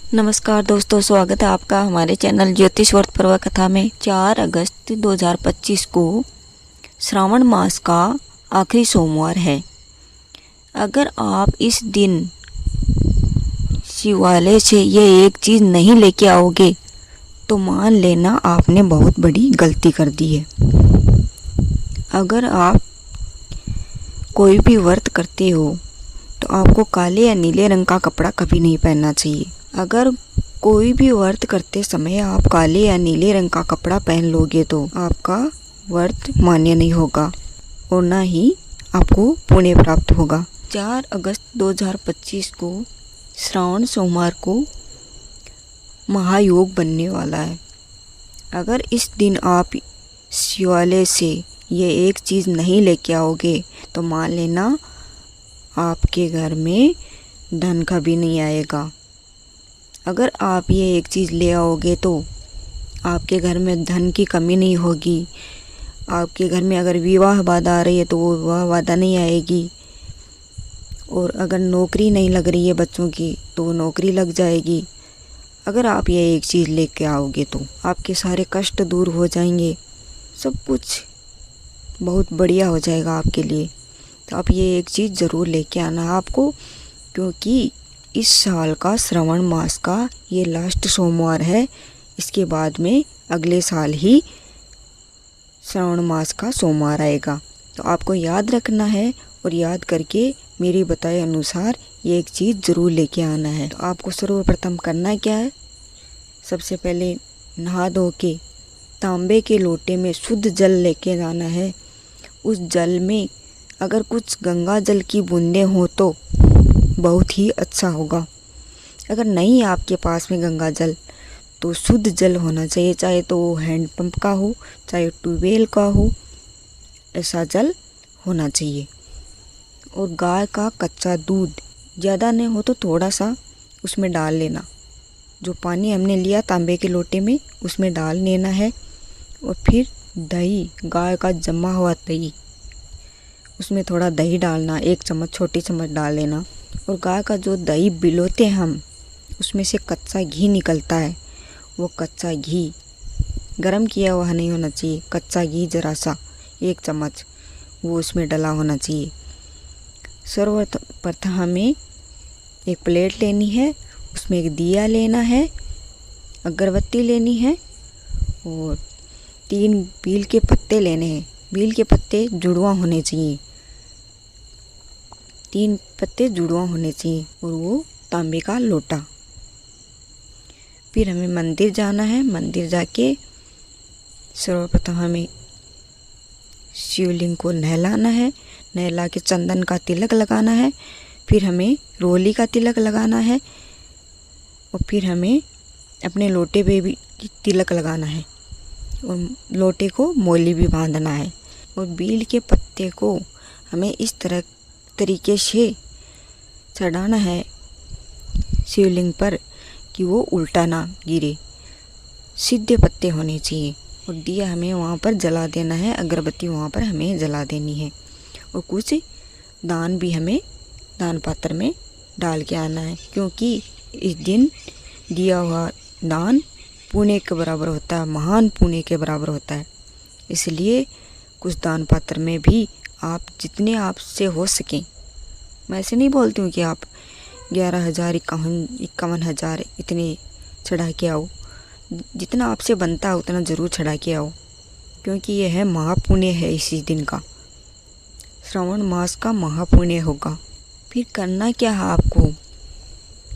नमस्कार दोस्तों, स्वागत है आपका हमारे चैनल ज्योतिष व्रत पर्व कथा में। 4 अगस्त 2025 को श्रावण मास का आखिरी सोमवार है। अगर आप इस दिन शिवालय से ये एक चीज़ नहीं लेके आओगे तो मान लेना आपने बहुत बड़ी गलती कर दी है। अगर आप कोई भी व्रत करते हो तो आपको काले या नीले रंग का कपड़ा कभी नहीं पहनना चाहिए। अगर कोई भी व्रत करते समय आप काले या नीले रंग का कपड़ा पहन लोगे तो आपका व्रत मान्य नहीं होगा और ना ही आपको पुण्य प्राप्त होगा। 4 अगस्त 2025 को श्रावण सोमवार को महायोग बनने वाला है। अगर इस दिन आप शिवालय से ये एक चीज़ नहीं लेके आओगे तो मान लेना आपके घर में धन कभी नहीं आएगा। अगर आप ये एक चीज़ ले आओगे तो आपके घर में धन की कमी नहीं होगी। आपके घर में अगर विवाह बाधा आ रही है तो वो विवाह बाधा नहीं आएगी। और अगर नौकरी नहीं लग रही है बच्चों की तो वो नौकरी लग जाएगी। अगर आप ये एक चीज़ लेके आओगे तो आपके सारे कष्ट दूर हो जाएंगे, सब कुछ बहुत बढ़िया हो जाएगा आपके लिए। तो आप ये एक चीज़ ज़रूर लेके आना है आपको, क्योंकि इस साल का श्रावण मास का ये लास्ट सोमवार है। इसके बाद में अगले साल ही श्रावण मास का सोमवार आएगा। तो आपको याद रखना है और याद करके मेरी बताए अनुसार ये एक चीज़ ज़रूर लेके आना है। तो आपको सर्वप्रथम करना क्या है, सबसे पहले नहा धो के तांबे के लोटे में शुद्ध जल लेके जाना है। उस जल में अगर कुछ गंगा जल की बूंदें हो तो बहुत ही अच्छा होगा। अगर नहीं आपके पास में गंगा जल तो शुद्ध जल होना चाहिए, चाहे तो वो हैंडपंप का हो चाहे ट्यूबवेल का हो, ऐसा जल होना चाहिए। और गाय का कच्चा दूध ज़्यादा नहीं हो तो थोड़ा सा उसमें डाल लेना। जो पानी हमने लिया तांबे के लोटे में उसमें डाल लेना है। और फिर दही, गाय का जमा हुआ दही, उसमें थोड़ा दही डालना, 1 चम्मच छोटी चम्मच डाल लेना। और गाय का जो दही बिलोते हैं हम, उसमें से कच्चा घी निकलता है। वो कच्चा घी गरम किया हुआ नहीं होना चाहिए, कच्चा घी ज़रा सा 1 चम्मच वो उसमें डला होना चाहिए। सर्वप्रथम हमें एक प्लेट लेनी है, उसमें एक दिया लेना है, अगरबत्ती लेनी है और 3 बील के पत्ते लेने हैं। बील के पत्ते जुड़वा होने चाहिए, 3 पत्ते जुड़वा होने चाहिए और वो तांबे का लोटा। फिर हमें मंदिर जाना है। मंदिर जाके सर्वप्रथम हमें शिवलिंग को नहलाना है। नहला के चंदन का तिलक लगाना है। फिर हमें रोली का तिलक लगाना है और फिर हमें अपने लोटे पे भी तिलक लगाना है और लोटे को मोली भी बांधना है। और बील के पत्ते को हमें इस तरीके से चढ़ाना है शिवलिंग पर कि वो उल्टा ना गिरे, सीधे पत्ते होने चाहिए। और दिया हमें वहाँ पर जला देना है, अगरबत्ती वहाँ पर हमें जला देनी है। और कुछ दान भी हमें दान पात्र में डाल के आना है, क्योंकि इस दिन दिया हुआ दान पुण्य के बराबर होता है, महान पुण्य के बराबर होता है। इसलिए कुछ दान पात्र में भी आप जितने आपसे हो सकें, मैं ऐसे नहीं बोलती हूँ कि आप 11,000 51,000 इतने चढ़ा के आओ, जितना आपसे बनता है उतना ज़रूर चढ़ा के आओ, क्योंकि यह है महापुण्य है। इसी दिन का श्रावण मास का महापुण्य होगा। फिर करना क्या है आपको,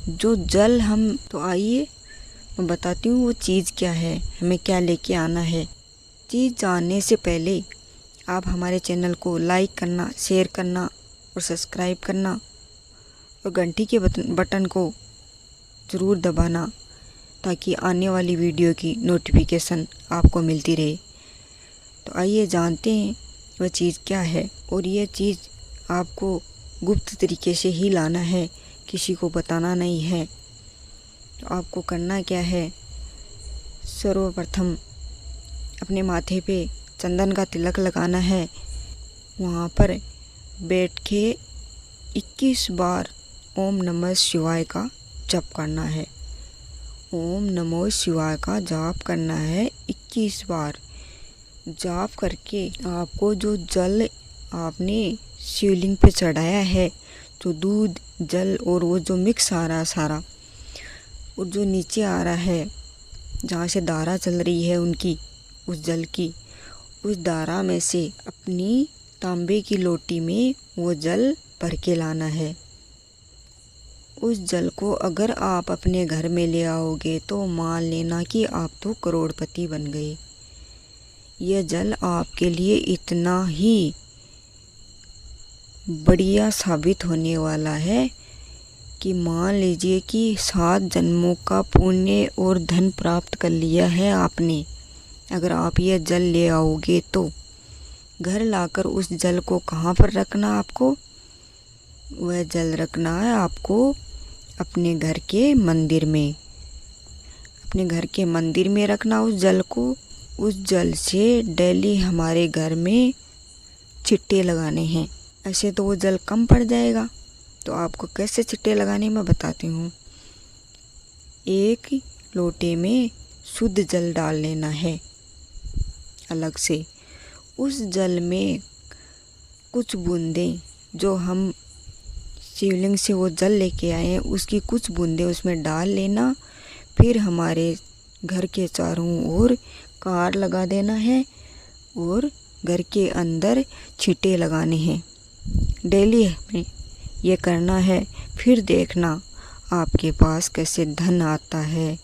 जो जल हम तो आइए मैं बताती हूँ वो चीज़ क्या है, हमें क्या लेके आना है। चीज़ जानने से पहले आप हमारे चैनल को लाइक करना, शेयर करना और सब्सक्राइब करना और घंटी के बटन को ज़रूर दबाना, ताकि आने वाली वीडियो की नोटिफिकेशन आपको मिलती रहे। तो आइए जानते हैं वह चीज़ क्या है। और ये चीज़ आपको गुप्त तरीके से ही लाना है, किसी को बताना नहीं है। तो आपको करना क्या है, सर्वप्रथम अपने माथे पे चंदन का तिलक लगाना है। वहाँ पर बैठ के 21 बार ओम नमः शिवाय का जप करना है। ओम नमो शिवाय का जाप करना है 21 बार। जाप करके आपको जो जल आपने शिवलिंग पे चढ़ाया है, जो दूध जल और वो जो मिक्स आ रहा है सारा, और जो नीचे आ रहा है जहाँ से धारा चल रही है उनकी, उस जल की, उस धारा में से अपनी तांबे की लोटी में वो जल भर के लाना है। उस जल को अगर आप अपने घर में ले आओगे तो मान लेना कि आप तो करोड़पति बन गए। यह जल आपके लिए इतना ही बढ़िया साबित होने वाला है कि मान लीजिए कि 7 जन्मों का पुण्य और धन प्राप्त कर लिया है आपने। अगर आप यह जल ले आओगे तो घर लाकर उस जल को कहाँ पर रखना आपको? वह जल रखना है आपको अपने घर के मंदिर में। अपने घर के मंदिर में रखना उस जल को। उस जल से डेली हमारे घर में छिट्टे लगाने हैं। ऐसे तो वो जल कम पड़ जाएगा, तो आपको कैसे छिट्टे लगाने मैं बताती हूँ। एक लोटे में शुद्ध जल डाल लेना है अलग से। उस जल में कुछ बूंदें, जो हम शिवलिंग से वो जल लेके आए हैं उसकी कुछ बूंदें उसमें डाल लेना। फिर हमारे घर के चारों ओर कार लगा देना है और घर के अंदर छींटे लगाने हैं। डेली हमें ये करना है। फिर देखना आपके पास कैसे धन आता है,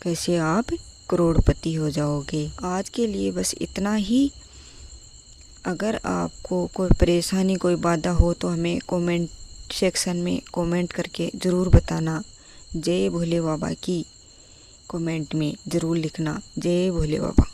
कैसे आप करोड़पति हो जाओगे। आज के लिए बस इतना ही। अगर आपको कोई परेशानी, कोई बाधा हो तो हमें कमेंट सेक्शन में कमेंट करके ज़रूर बताना। जय भोले बाबा की कमेंट में ज़रूर लिखना, जय भोले बाबा।